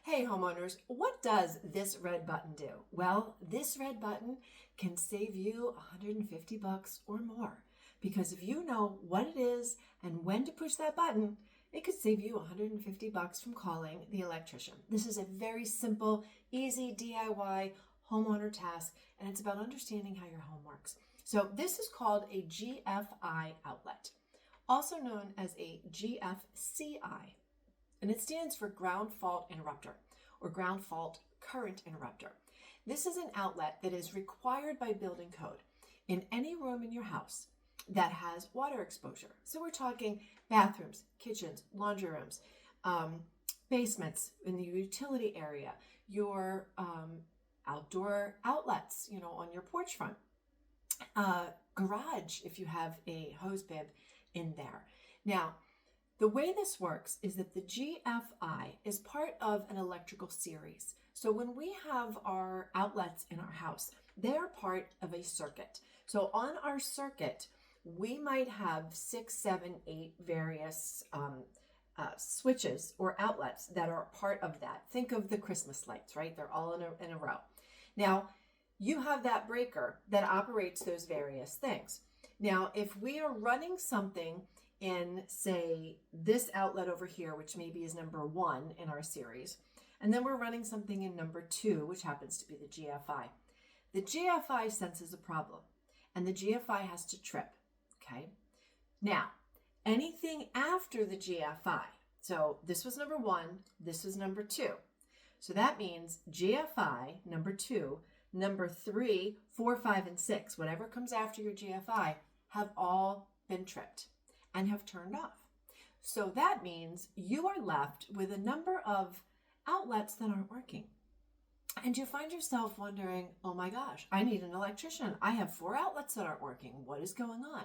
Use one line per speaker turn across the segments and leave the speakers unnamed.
Hey homeowners, what does this red button do? Well, this red button can save you $150 or more, because if you know what it is and when to push that button, it could save you $150 from calling the electrician. This is a very simple, easy DIY homeowner task, and it's about understanding how your home works. So this is called a GFI outlet, also known as a GFCI. And it stands for ground fault interrupter or ground fault current interrupter. This is an outlet that is required by building code in any room in your house that has water exposure. So we're talking bathrooms, kitchens, laundry rooms, basements in the utility area, your outdoor outlets, on your porch front, garage if you have a hose bib in there. Now, the way this works is that the GFI is part of an electrical series. So when we have our outlets in our house, they're part of a circuit. So on our circuit, we might have 6, 7, 8 various switches or outlets that are part of that. Think of the Christmas lights, right? They're all in a row. Now, you have that breaker that operates those various things. Now, if we are running something in, say, this outlet over here, which maybe is number 1 in our series, and then we're running something in number 2, which happens to be the GFI. The GFI senses a problem, and the GFI has to trip, okay? Now, anything after the GFI, so this was number 1, this was number 2. So that means GFI, number 2, number 3, 4, 5, and 6, whatever comes after your GFI, have all been tripped and have turned off. So that means you are left with a number of outlets that aren't working. And you find yourself wondering, oh my gosh, I need an electrician. I have 4 outlets that aren't working. What is going on?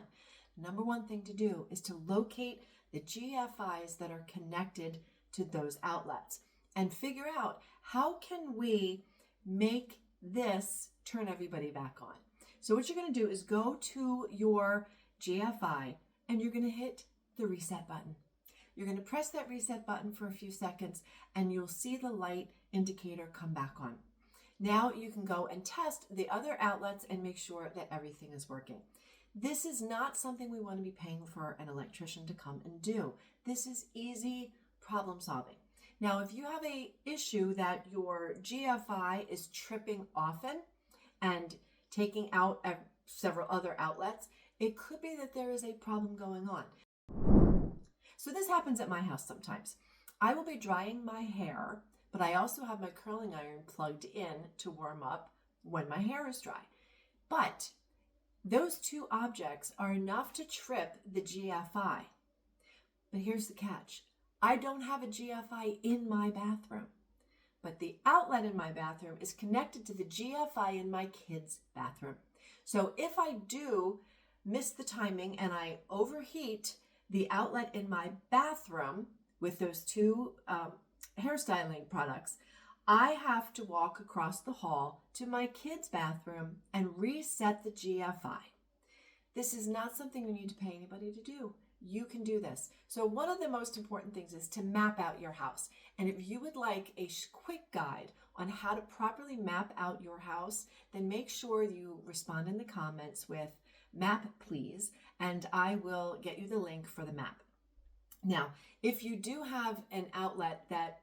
Number 1 thing to do is to locate the GFIs that are connected to those outlets and figure out how can we make this turn everybody back on. So what you're going to do is go to your GFI and you're going to hit the reset button. You're going to press that reset button for a few seconds and you'll see the light indicator come back on. Now you can go and test the other outlets and make sure that everything is working. This is not something we want to be paying for an electrician to come and do. This is easy problem solving. Now, if you have an issue that your GFI is tripping often and taking out several other outlets, it could be that there is a problem going on. So this happens at my house sometimes. I will be drying my hair, but I also have my curling iron plugged in to warm up when my hair is dry. But those 2 objects are enough to trip the GFI. But here's the catch. I don't have a GFI in my bathroom, but the outlet in my bathroom is connected to the GFI in my kids' bathroom. So if I do miss the timing and I overheat the outlet in my bathroom with those 2 hairstyling products, I have to walk across the hall to my kids' bathroom and reset the GFI. This is not something you need to pay anybody to do. You can do this. So one of the most important things is to map out your house. And if you would like a quick guide on how to properly map out your house, then make sure you respond in the comments with map please, and I will get you the link for the map. Now, if you do have an outlet that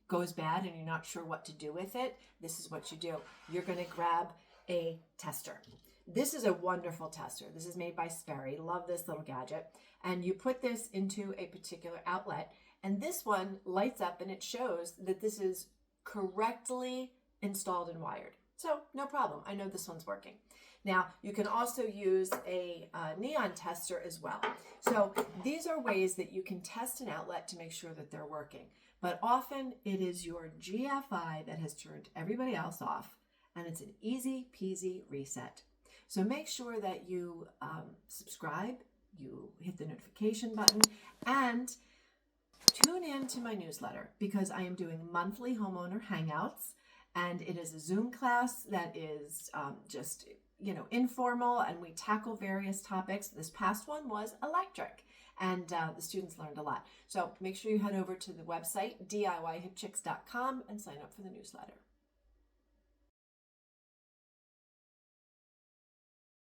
goes bad and you're not sure what to do with it, this is what you do. You're going to grab a tester. This is a wonderful tester. This is made by Sperry. Love this little gadget. And you put this into a particular outlet, and this one lights up and it shows that this is correctly installed and wired. So no problem. I know this one's working. Now, you can also use a neon tester as well. So these are ways that you can test an outlet to make sure that they're working. But often it is your GFI that has turned everybody else off, and it's an easy peasy reset. So make sure that you subscribe, you hit the notification button, and tune in to my newsletter, because I am doing monthly homeowner hangouts, and it is a Zoom class that is just informal, and we tackle various topics. This past one was electric, and the students learned a lot. So make sure you head over to the website, DIYHipChicks.com, and sign up for the newsletter.